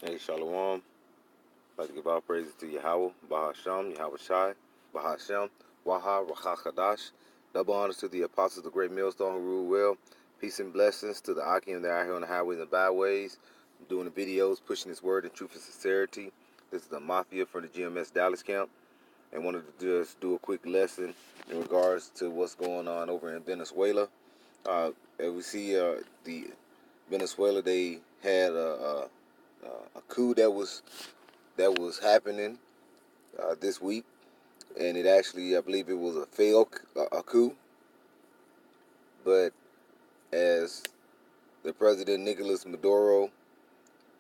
Hey, Shalom. I'd like to give all praises to Yahweh, Bahasham, Yahweh Shai, Bahashem, Waha, Rachakadash. Double honors to the apostles of the great millstone who rule well. Peace and blessings to the Akim that are out here on the highways and byways. I'm doing the videos, pushing this word in truth and sincerity. This is the Mafia from the GMS Dallas camp. And wanted to just do a quick lesson in regards to what's going on over in Venezuela. As we see, the Venezuela, they had a coup that was happening this week, and it actually, I believe, it was a failed coup. But as the president Nicolas Maduro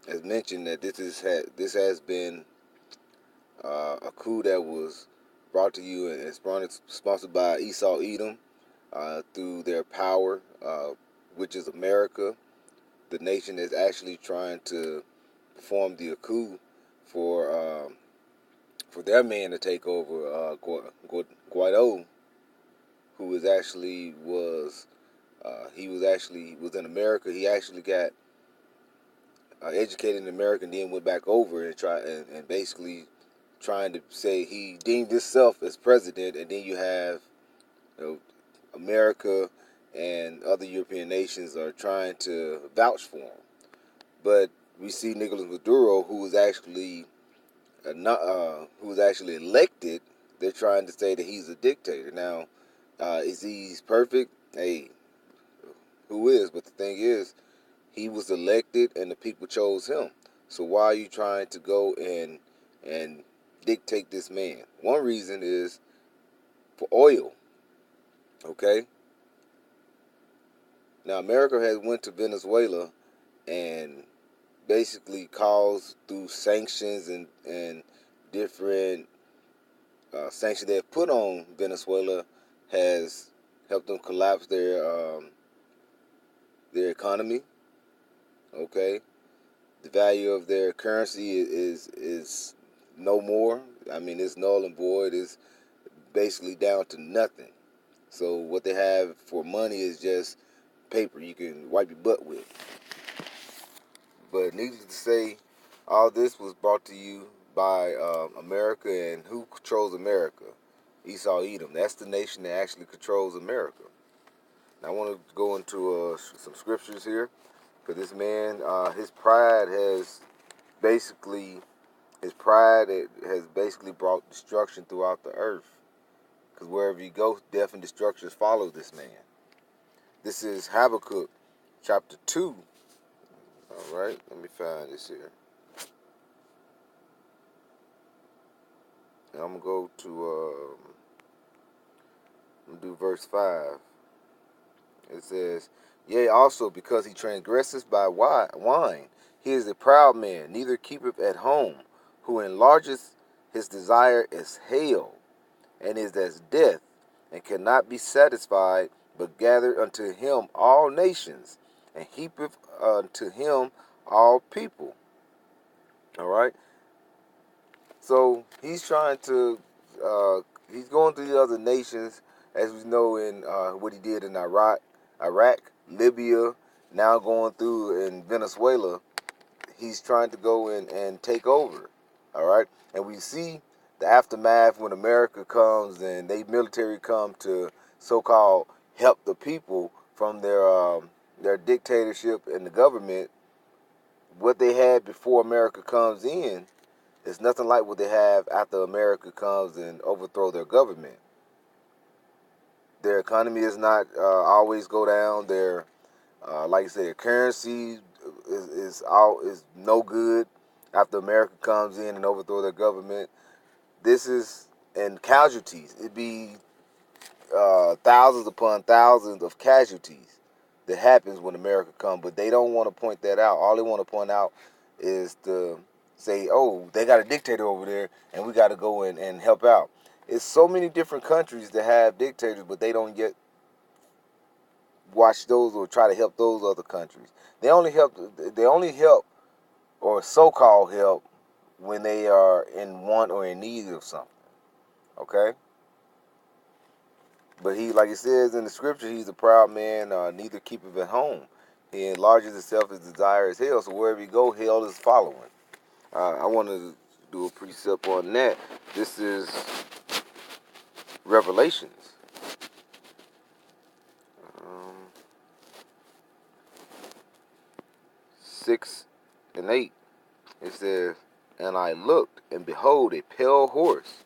has mentioned, that this has been a coup that was brought to you and sponsored by Esau Edom through their power, which is America, the nation that's actually trying to perform the coup for their man to take over, Guaido, who was actually was in America. He actually got educated in America and then went back over and basically trying to say he deemed himself as president. And then you have, you know, America and other European nations are trying to vouch for him. But we see Nicolas Maduro, who was actually elected. They're trying to say that he's a dictator. Now, is he perfect? Hey, who is? But the thing is, he was elected and the people chose him. So why are you trying to go and dictate this man? One reason is for oil. Okay. Now, America has went to Venezuela and basically caused through sanctions and different sanctions they have put on Venezuela has helped them collapse their economy. Okay, the value of their currency is no more. I mean, it's null and void. It's basically down to nothing. So what they have for money is just paper you can wipe your butt with. But needless to say, all this was brought to you by America, and who controls America? Esau Edom. That's the nation that actually controls America. Now I want to go into some scriptures here, because this man, his pride has basically brought destruction throughout the earth. Because wherever you go, death and destruction follow this man. This is Habakkuk chapter 2. All right, let me find this here. And I'm going to go to do verse 5. It says, yea, also because he transgresseth by wine, he is a proud man, neither keepeth at home, who enlargeth his desire as hell, and is as death, and cannot be satisfied, but gather unto him all nations, and heapeth unto him all people. All right? So he's trying to, he's going to the other nations, as we know in what he did in Iraq, Libya, now going through in Venezuela. He's trying to go in and take over. All right? And we see the aftermath when America comes and they military come to so-called help the people from their dictatorship and the government. What they had before America comes in, it's nothing like what they have after America comes and overthrow their government. Their economy is not always go down. Their, like I said, their currency is no good after America comes in and overthrow their government. This is, and casualties. It'd be thousands upon thousands of casualties that happens when America comes, but they don't want to point that out. All they want to point out is to say, oh, they got a dictator over there, and we got to go in and help out. It's so many different countries that have dictators, but they don't yet watch those or try to help those other countries. They only help or so-called help when they are in want or in need of something. Okay? But he, like it says in the scripture, he's a proud man, neither keepeth at home. He enlarges himself, his desire is hell. So wherever he go, hell is following. I wanted to do a precept on that. This is Revelations. Um, 6 and 8. It says, "And I looked, and behold, a pale horse,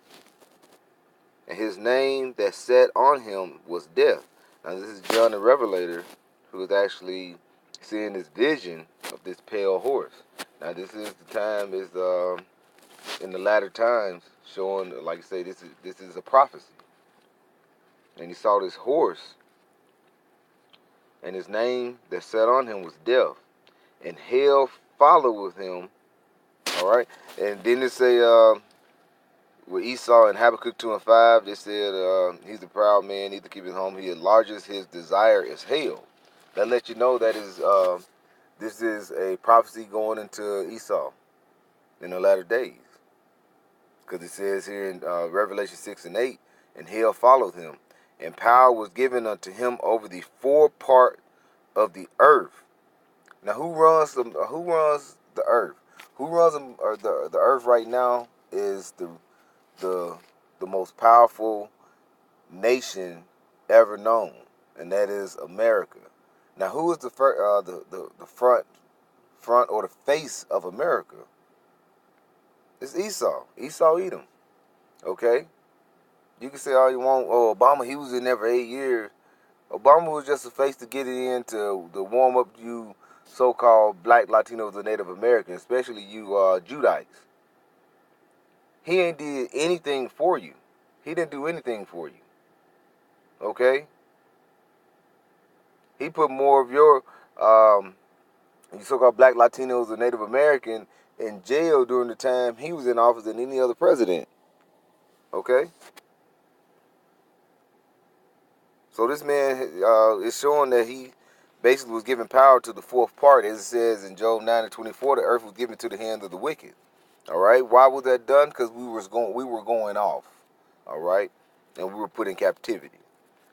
and his name that sat on him was Death." Now this is John the Revelator, who is actually seeing this vision of this pale horse. Now this is the time is in the latter times, showing, like I say, this is a prophecy. And he saw this horse, and his name that sat on him was Death, and hell followed with him. All right, and then it say with Esau in Habakkuk 2 and 5, they said he's a proud man, neither keep his home. He enlarges his desire as hell. That lets you know that is this is a prophecy going into Esau in the latter days. Because it says here in Revelation 6 and 8, "And hell followed him, and power was given unto him over the four part of the earth." Now, who runs the earth? Who runs the earth right now is the the most powerful nation ever known, and that is America. Now, who is the front or the face of America? It's Esau. Esau Edom. Okay, you can say all you want. Oh, Obama, he was in there for 8 years. Obama was just a face to get it in to warm up you so-called black Latinos and Native Americans, especially you Judites. He ain't did anything for you. He didn't do anything for you. Okay? He put more of your so-called black Latinos and Native American in jail during the time he was in office than any other president. Okay? So this man is showing that he basically was giving power to the fourth part. As it says in Job 9 and 24, the earth was given to the hand of the wicked. All right? Why was that done? Because we were going off. All right? And we were put in captivity.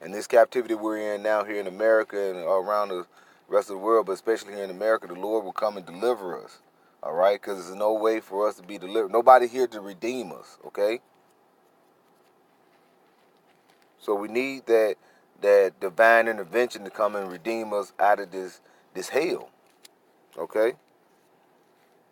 And this captivity we're in now here in America and around the rest of the world, but especially here in America, the Lord will come and deliver us. All right? Because there's no way for us to be delivered. Nobody here to redeem us. Okay? So we need that divine intervention to come and redeem us out of this hell. Okay?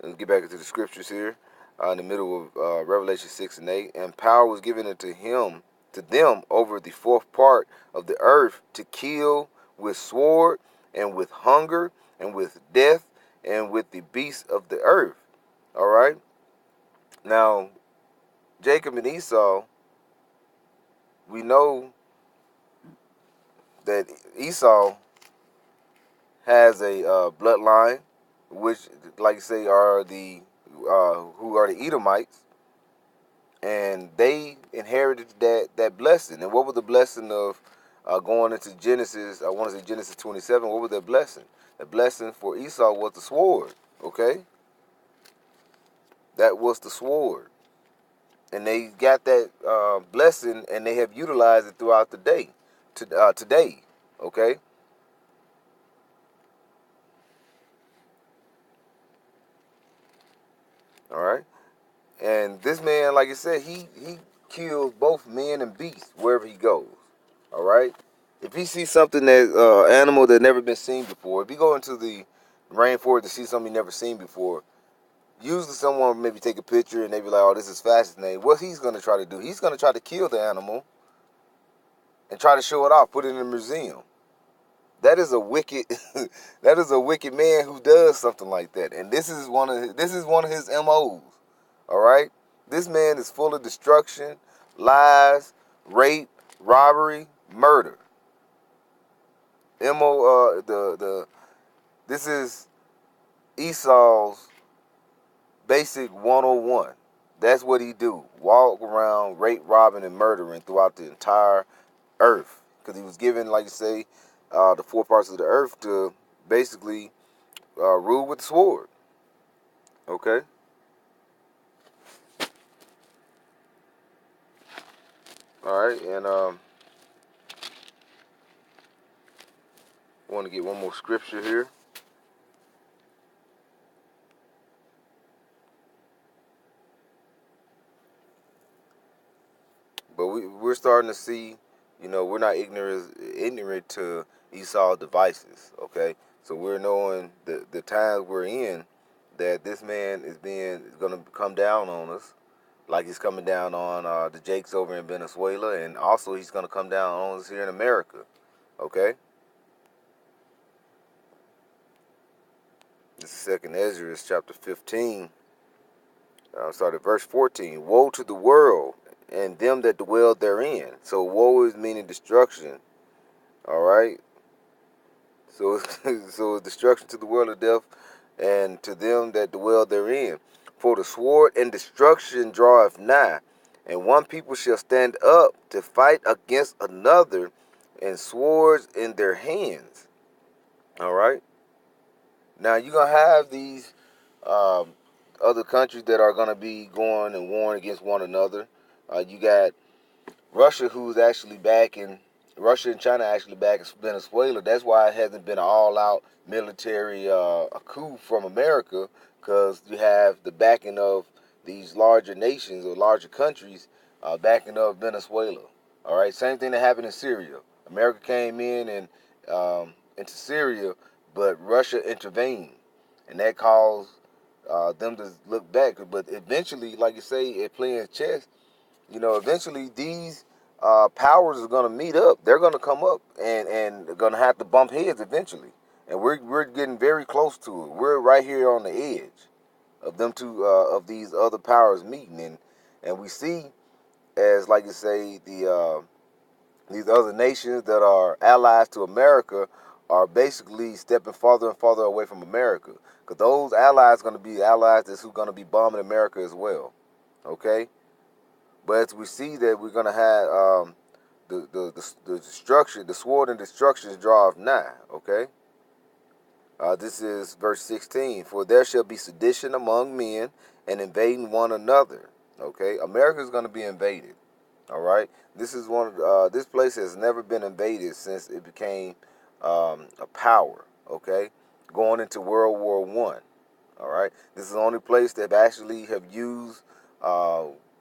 Let's get back into the scriptures here. In the middle of Revelation 6 and 8. "And power was given unto them over the fourth part of the earth to kill with sword and with hunger and with death and with the beasts of the earth." All right? Now, Jacob and Esau, we know that Esau has a bloodline, which, like you say, are the who are the Edomites, and they inherited that blessing. And what was the blessing of going into Genesis? I want to say Genesis 27. What was that blessing? The blessing for Esau was the sword. Okay, that was the sword, and they got that blessing, and they have utilized it throughout the day, today. Okay. All right. And this man, like I said, he kills both men and beasts wherever he goes. All right. If he sees something that animal that never been seen before, if you go into the rainforest to see something you never seen before, usually someone maybe take a picture and they be like, "Oh, this is fascinating." What he's gonna try to do? He's gonna try to kill the animal and try to show it off, put it in a museum. That is a wicked, that is a wicked man who does something like that. And this is one of his MOs. All right, this man is full of destruction, lies, rape, robbery, murder. This is Esau's basic 101. That's what he do. Walk around, rape, robbing, and murdering throughout the entire earth. Because he was given, like you say, the four parts of the earth to basically rule with the sword. Okay? All right, and I want to get one more scripture here. starting to see, we're not ignorant to Esau's devices, okay? So we're knowing the times we're in, that this man is going to come down on us, like he's coming down on the Jakes over in Venezuela, and also he's going to come down on us here in America, okay? This is 2nd Ezra, chapter 15. Start at verse 14. Woe to the world and them that dwell therein. So woe is meaning destruction. All right. So so destruction to the world of death and to them that dwell therein. For the sword and destruction draweth nigh, and one people shall stand up to fight against another, and swords in their hands. All right. Now you're gonna have these um, other countries that are gonna be going and warring against one another. You got Russia, who's actually backing Russia and China actually backing Venezuela. That's why it hasn't been an all-out military a coup from America, because you have the backing of these larger nations or larger countries backing up Venezuela. All right, same thing that happened in Syria. America came in and into Syria, but Russia intervened, and that caused them to look back. But eventually, like you say, it playing chess. Eventually these powers are going to meet up. They're going to come up and they're going to have to bump heads eventually. And we're getting very close to it. We're right here on the edge of them two of these other powers meeting, and we see, as like you say, these other nations that are allies to America are basically stepping farther and farther away from America, because those allies are going to be allies that's who's going to be bombing America as well. Okay. But as we see that we're going to have the destruction, the sword and destruction draweth nigh, okay? This is verse 16. For there shall be sedition among men and invading one another, okay? America is going to be invaded, all right? This is this place has never been invaded since it became a power, okay? Going into World War I, all right? This is the only place that actually have used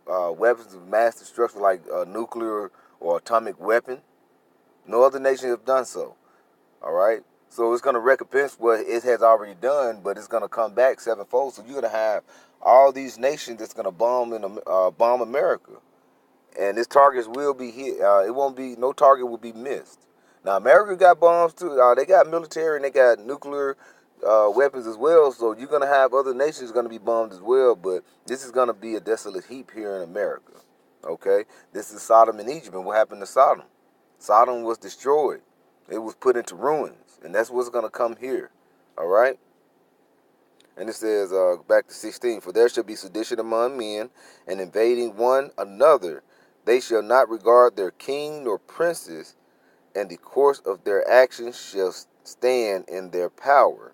weapons of mass destruction like nuclear or atomic weapon. No other nation have done so. All right. So it's going to recompense what it has already done, but it's going to come back sevenfold. So you're going to have all these nations that's going to bomb America, and its targets will be hit. It won't be no target will be missed. Now America got bombs too. They got military and they got nuclear weapons as well. So you're gonna have other nations gonna be bombed as well. But this is gonna be a desolate heap here in America. Okay, this is Sodom and Egypt. And what happened to Sodom? Sodom was destroyed. It was put into ruins, and that's what's gonna come here. All right. And it says, back to 16, for there shall be sedition among men, and invading one another. They shall not regard their king nor princes, and the course of their actions shall stand in their power.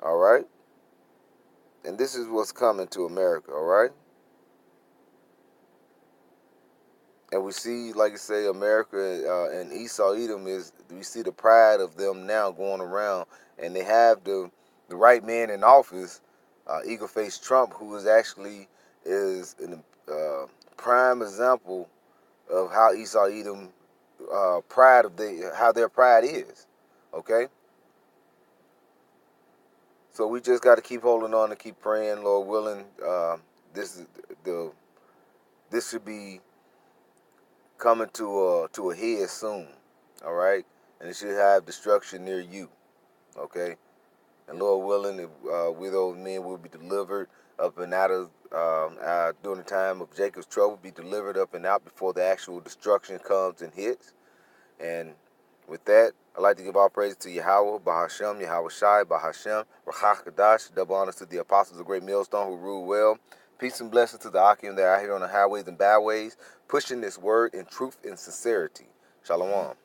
All right? And this is what's coming to America, all right? And we see, like I say, America and Esau, Edom, we see the pride of them now going around, and they have the right man in office, eagle-faced Trump, who is an prime example of how Esau, Edom, how their pride is. Okay. So we just got to keep holding on and keep praying, Lord willing. This is this should be coming to a head soon. All right, and it should have destruction near you. Okay. And Lord willing, we those men will be delivered up and out of during the time of Jacob's trouble, be delivered up and out before the actual destruction comes and hits. And with that, I'd like to give all praise to Yahweh, Bahashem, Yahweh Shai, Bahashem, Rachach Kadash, double honors to the apostles of Great Millstone who rule well. Peace and blessings to the Akim that are out here on the highways and byways, pushing this word in truth and sincerity. Shalom.